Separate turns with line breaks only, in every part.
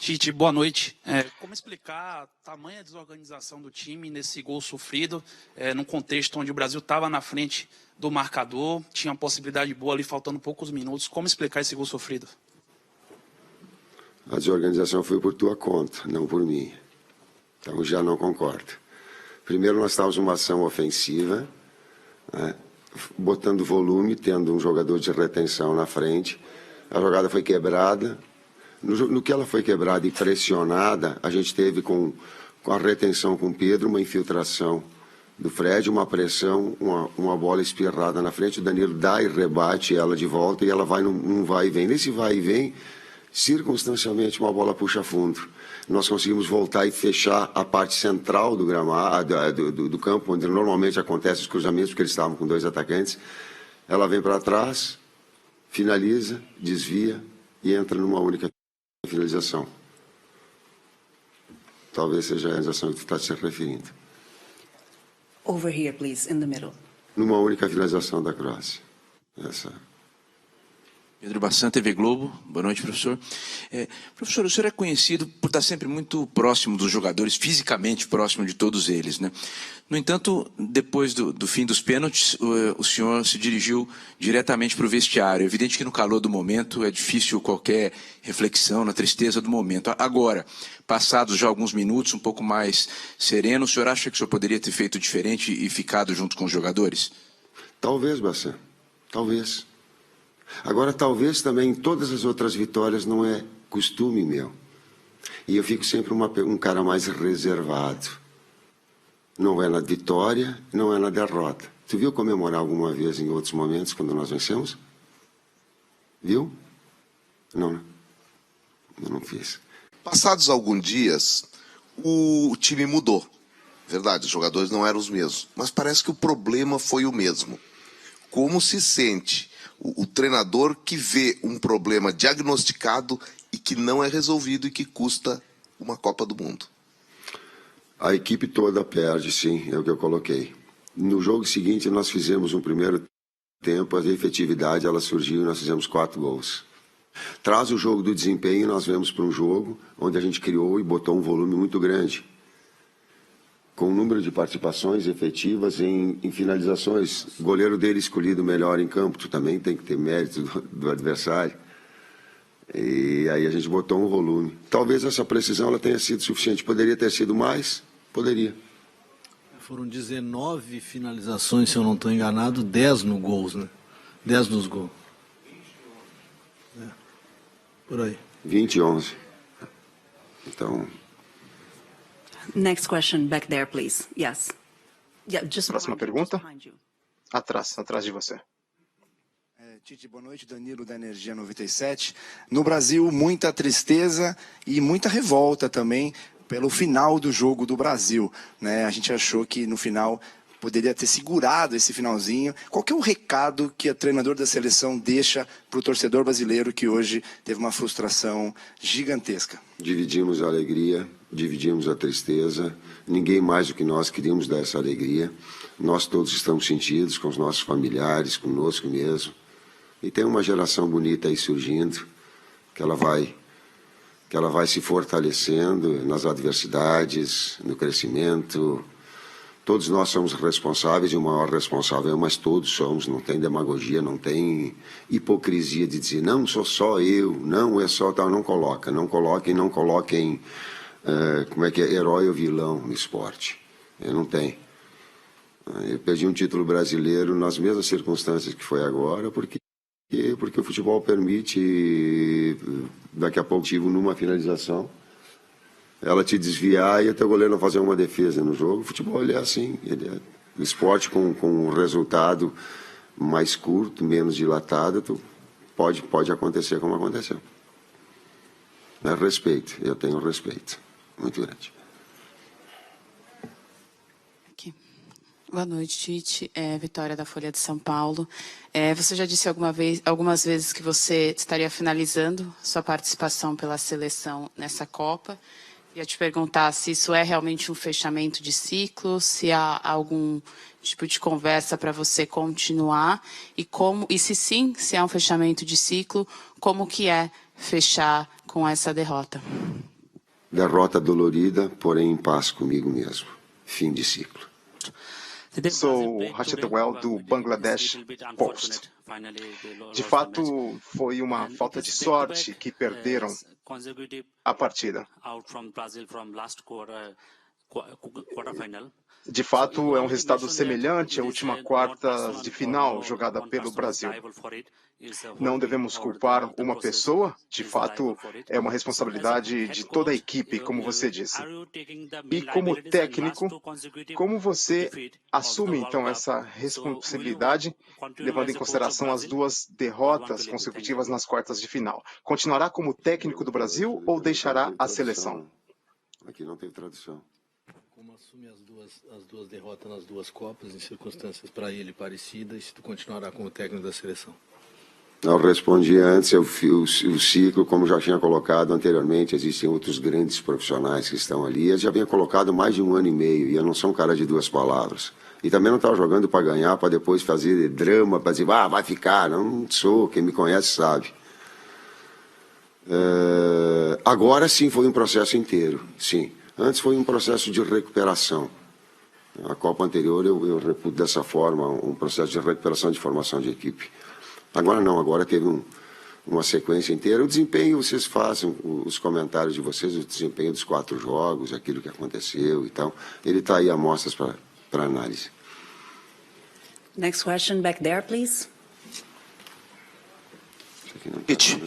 Tite, boa noite. Como explicar a tamanha desorganização do time nesse gol sofrido, num contexto onde o Brasil estava na frente do marcador, tinha uma possibilidade boa ali, faltando poucos minutos. Como explicar esse gol sofrido?
A desorganização foi por tua conta, não por mim. Então já não concordo. Primeiro nós estávamos numa ação ofensiva, né, botando volume, tendo um jogador de retenção na frente. A jogada foi quebrada. No que ela foi quebrada e pressionada, a gente teve com a retenção com o Pedro, uma infiltração do Fred, uma pressão, uma bola espirrada na frente, o Danilo dá e rebate ela de volta e ela vai num vai e vem. Nesse vai e vem, circunstancialmente uma bola puxa fundo. Nós conseguimos voltar e fechar a parte central do gramado, do campo, onde normalmente acontecem os cruzamentos, porque eles estavam com dois atacantes. Ela vem para trás, finaliza, desvia e entra numa única finalização. Talvez seja a finalização que tu está se referindo.
Over here, please, in the middle.
Numa única finalização da Croácia. Essa.
Pedro Bassan, TV Globo. Boa noite, professor. Professor, o senhor é conhecido por estar sempre muito próximo dos jogadores, fisicamente próximo de todos eles, né? No entanto, depois do fim dos pênaltis, o senhor se dirigiu diretamente para o vestiário. É evidente que no calor do momento é difícil qualquer reflexão na tristeza do momento. Agora, passados já alguns minutos, um pouco mais sereno, o senhor acha que o senhor poderia ter feito diferente e ficado junto com os jogadores?
Talvez, Bassan. Talvez. Agora, talvez também todas as outras vitórias não é costume meu. E eu fico sempre um cara mais reservado. Não é na vitória, não é na derrota. Tu viu comemorar alguma vez em outros momentos quando nós vencemos? Viu? Não, né? Eu não fiz.
Passados alguns dias, o time mudou. Verdade, os jogadores não eram os mesmos. Mas parece que o problema foi o mesmo. Como se sente o treinador que vê um problema diagnosticado e que não é resolvido e que custa uma Copa do Mundo?
A equipe toda perde, sim, é o que eu coloquei. No jogo seguinte, nós fizemos um primeiro tempo, a efetividade ela surgiu e nós fizemos 4 gols. Traz o jogo do desempenho, nós vemos para um jogo onde a gente criou e botou um volume muito grande, com um número de participações efetivas em finalizações. O goleiro dele escolhido melhor em campo, tu também tem que ter mérito do adversário. E aí a gente botou um volume. Talvez essa precisão ela tenha sido suficiente. Poderia ter sido mais? Poderia.
Foram 19 finalizações, se eu não estou enganado, 10 no gols, né? 10 nos gols. Por aí.
20 e 11. Então...
Next question, back there, please. Yes. Yeah, just
Próxima pergunta?
behind you.
Atrás de você.
Tite, boa noite. Danilo, da Energia 97. No Brasil, muita tristeza e muita revolta também pelo final do jogo do Brasil, né? A gente achou que no final poderia ter segurado esse finalzinho. Qual que é o recado que o treinador da seleção deixa para o torcedor brasileiro que hoje teve uma frustração gigantesca?
Dividimos a alegria, dividimos a tristeza. Ninguém mais do que nós queríamos dar essa alegria. Nós todos estamos sentidos com os nossos familiares, conosco mesmo. E tem uma geração bonita aí surgindo, que ela vai se fortalecendo nas adversidades, no crescimento. Todos nós somos responsáveis, e o maior responsável, mas todos somos, não tem demagogia, não tem hipocrisia de dizer, não sou só eu, não é só tal, não coloquem, como é que é, herói ou vilão no esporte. Não tem. Eu perdi um título brasileiro nas mesmas circunstâncias que foi agora, porque o futebol permite, daqui a pouco, numa finalização, ela te desviar e até o goleiro não fazer uma defesa no jogo. O futebol ele é assim, o esporte com um resultado mais curto, menos dilatado, pode acontecer como aconteceu. É respeito, eu tenho respeito muito grande.
Aqui. Boa noite, Tite. Vitória da Folha de São Paulo. Você já disse algumas vezes que você estaria finalizando sua participação pela seleção nessa Copa. Ia te perguntar se isso é realmente um fechamento de ciclo, se há algum tipo de conversa para você continuar e se sim, se é um fechamento de ciclo, como que é fechar com essa derrota?
Derrota dolorida, porém em paz comigo mesmo. Fim de ciclo.
Sou Rachid Well, do Bangladesh Post. De fato, foi uma falta de sorte que perderam a partida. De fato, é um resultado semelhante à última quarta de final jogada pelo Brasil. Não devemos culpar uma pessoa, de fato, é uma responsabilidade de toda a equipe, como você disse. E como técnico, como você assume então essa responsabilidade, levando em consideração as 2 derrotas consecutivas nas quartas de final? Continuará como técnico do Brasil ou deixará a seleção?
Aqui não tem tradução.
Como assume as duas derrotas nas 2 Copas, em circunstâncias para ele parecidas, se tu continuará como técnico da seleção?
Eu respondi antes, o ciclo, como já tinha colocado anteriormente, existem outros grandes profissionais que estão ali. Eu já havia colocado mais de 1 ano e meio, e eu não sou um cara de 2 palavras. E também não estava jogando para ganhar, para depois fazer drama, para dizer, vai ficar. Não sou, quem me conhece sabe. Agora sim foi um processo inteiro, sim. Antes foi um processo de recuperação. A Copa anterior eu reputo dessa forma, um processo de recuperação de formação de equipe. Agora não, agora teve uma sequência inteira. O desempenho, vocês fazem os comentários de vocês, o desempenho dos 4 jogos, aquilo que aconteceu e tal. Ele está aí, amostras para análise.
Next question, back there, please.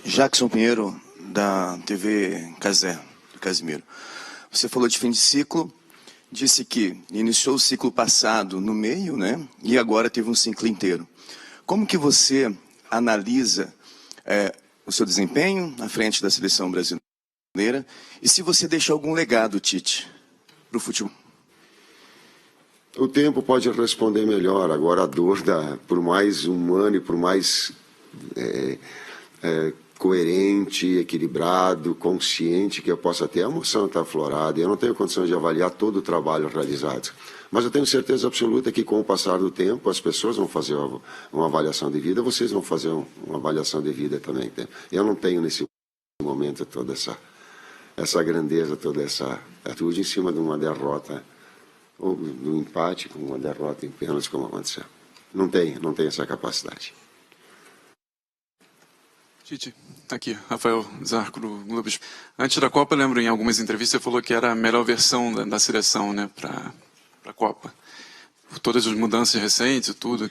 Jackson Pinheiro, da TV Casé, do Casimiro. Você falou de fim de ciclo, disse que iniciou o ciclo passado no meio, né? E agora teve um ciclo inteiro. Como que você analisa o seu desempenho à frente da seleção brasileira e se você deixa algum legado, Tite, para o futebol?
O tempo pode responder melhor. Agora a dor, por mais humano e por mais coerente, equilibrado, consciente que eu possa ter, a emoção está aflorada. Eu não tenho condições de avaliar todo o trabalho realizado. Mas eu tenho certeza absoluta que, com o passar do tempo, as pessoas vão fazer uma avaliação de vida, vocês vão fazer uma avaliação de vida também. Eu não tenho, nesse momento, toda essa grandeza, toda essa atitude em cima de uma derrota, ou do empate com uma derrota em pênaltis, como aconteceu. Não tenho essa capacidade.
Tite, aqui, Rafael Zarco, do Globo. Antes da Copa, eu lembro em algumas entrevistas, você falou que era a melhor versão da seleção, né, para a Copa. Por todas as mudanças recentes e tudo,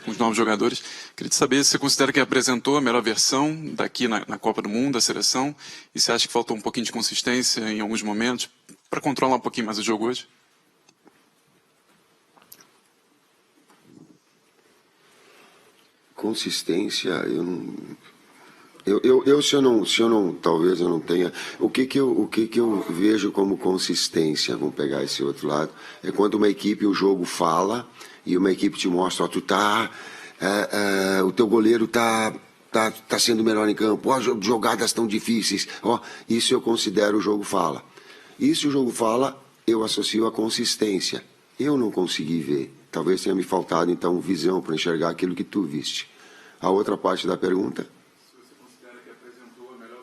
com os novos jogadores. Queria te saber se você considera que apresentou a melhor versão daqui na Copa do Mundo, da seleção, e se acha que faltou um pouquinho de consistência em alguns momentos, para controlar um pouquinho mais o jogo hoje?
Consistência, talvez eu não tenha. O que eu vejo como consistência, vamos pegar esse outro lado, é quando uma equipe, o jogo fala e uma equipe te mostra, ó, o teu goleiro tá sendo melhor em campo, ó, jogadas tão difíceis, ó, isso eu considero o jogo fala. E se o jogo fala, eu associo a consistência. Eu não consegui ver. Talvez tenha me faltado, então, visão para enxergar aquilo que tu viste. A outra parte da pergunta?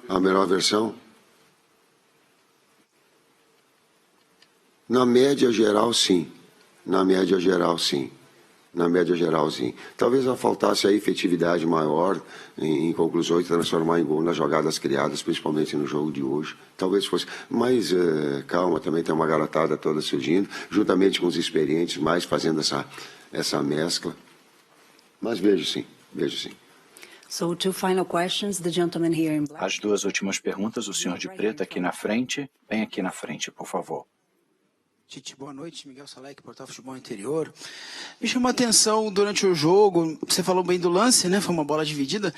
A melhor versão? Na média geral, sim. Na média geral, sim. Na média geral, sim. Talvez faltasse a efetividade maior em conclusões, transformar em gol nas jogadas criadas, principalmente no jogo de hoje. Talvez fosse. Mas calma, também tem uma garotada toda surgindo, juntamente com os experientes, mais fazendo essa mescla. Mas vejo sim, vejo sim.
So, 2 final questions, the gentleman here in black.
As 2 últimas perguntas, o senhor de preto aqui na frente. Bem aqui na frente, por favor.
Tite, boa noite. Miguel Salek, Portal Futebol Interior. Me chamou a atenção durante o jogo, você falou bem do lance, né? Foi uma bola dividida,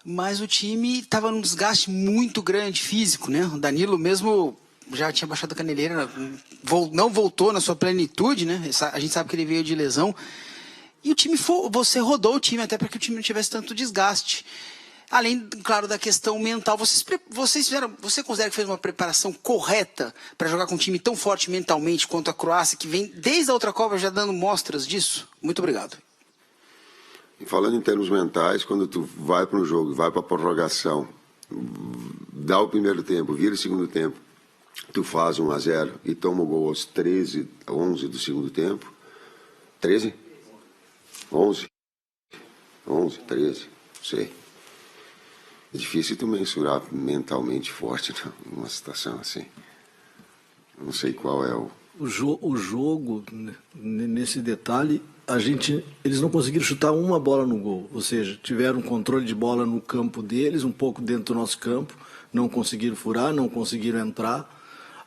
mas o time estava num desgaste muito grande físico, né? O Danilo mesmo já tinha baixado a caneleira, não voltou na sua plenitude, né? A gente sabe que ele veio de lesão. E o time, você rodou o time até para que o time não tivesse tanto desgaste. Além, claro, da questão mental, você considera que fez uma preparação correta para jogar com um time tão forte mentalmente quanto a Croácia, que vem desde a outra Copa já dando mostras disso? Muito obrigado.
E falando em termos mentais, quando tu vai para um jogo, vai para a prorrogação, dá o primeiro tempo, vira o segundo tempo, tu faz 1-0 e toma o gol aos 11 do segundo tempo. 13? 11? 11, 13, não sei. É difícil tu mensurar mentalmente forte numa situação assim. Não sei qual é o...
O jogo, nesse detalhe, eles não conseguiram chutar uma bola no gol. Ou seja, tiveram controle de bola no campo deles, um pouco dentro do nosso campo. Não conseguiram furar, não conseguiram entrar.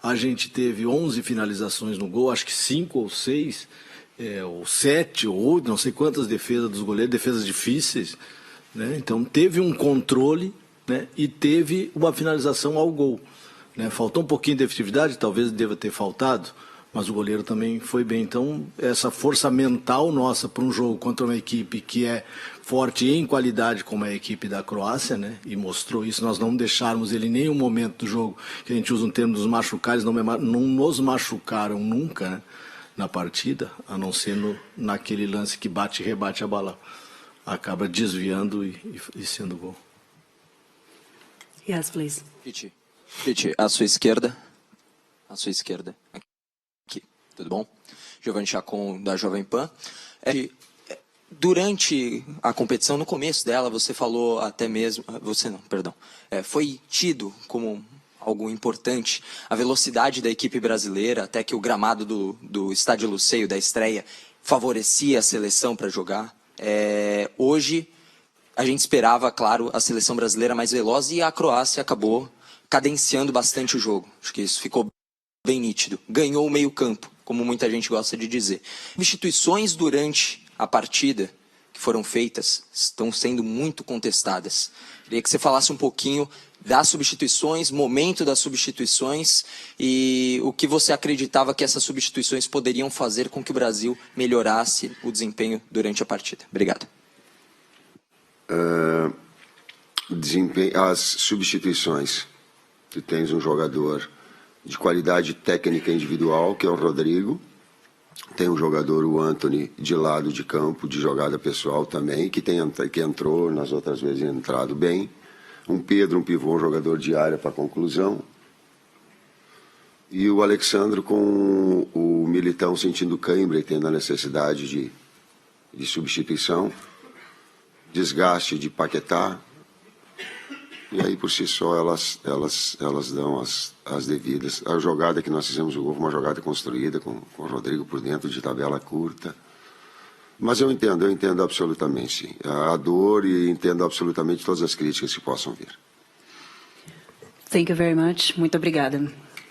A gente teve 11 finalizações no gol, acho que 5 ou 6, ou 7 ou 8, não sei quantas defesas dos goleiros, defesas difíceis, né? Então teve um controle, né? E teve uma finalização ao gol, né? Faltou um pouquinho de efetividade, talvez deva ter faltado, mas o goleiro também foi bem. Então essa força mental nossa para um jogo contra uma equipe que é forte em qualidade como a equipe da Croácia, né? E mostrou isso, nós não deixarmos ele em nenhum momento do jogo, que a gente usa um termo dos machucar, eles não nos machucaram nunca, né? Na partida, a não ser naquele lance que bate e rebate a bola, acaba desviando e sendo gol.
Yes, please.
Tite, à sua esquerda. À sua esquerda. Aqui, tudo bom? Giovanni Chacon, da Jovem Pan. Durante a competição, no começo dela, você falou até mesmo... Você não, perdão. Foi tido como algo importante a velocidade da equipe brasileira, até que o gramado do Estádio Luceio, da estreia, favorecia a seleção para jogar. Hoje, a gente esperava, claro, a seleção brasileira mais veloz e a Croácia acabou cadenciando bastante o jogo. Acho que isso ficou bem nítido. Ganhou o meio-campo, como muita gente gosta de dizer. Substituições durante a partida que foram feitas estão sendo muito contestadas. Queria que você falasse um pouquinho das substituições, momento das substituições e o que você acreditava que essas substituições poderiam fazer com que o Brasil melhorasse o desempenho durante a partida. Obrigado.
As substituições. Tu tens um jogador de qualidade técnica individual, que é o Rodrigo. Tem um jogador, o Antony, de lado de campo, de jogada pessoal também, que entrou, nas outras vezes entrado bem. Um Pedro, um pivô, um jogador de área para conclusão. E o Alexandre com o Militão sentindo cãibra e tendo a necessidade de substituição. Desgaste de Paquetá. E aí, por si só, elas dão as devidas. A jogada que nós fizemos o gol foi uma jogada construída com o Rodrigo por dentro, de tabela curta. Mas eu entendo absolutamente, sim. A dor e entendo absolutamente todas as críticas que possam vir.
Thank you very much. Muito obrigada.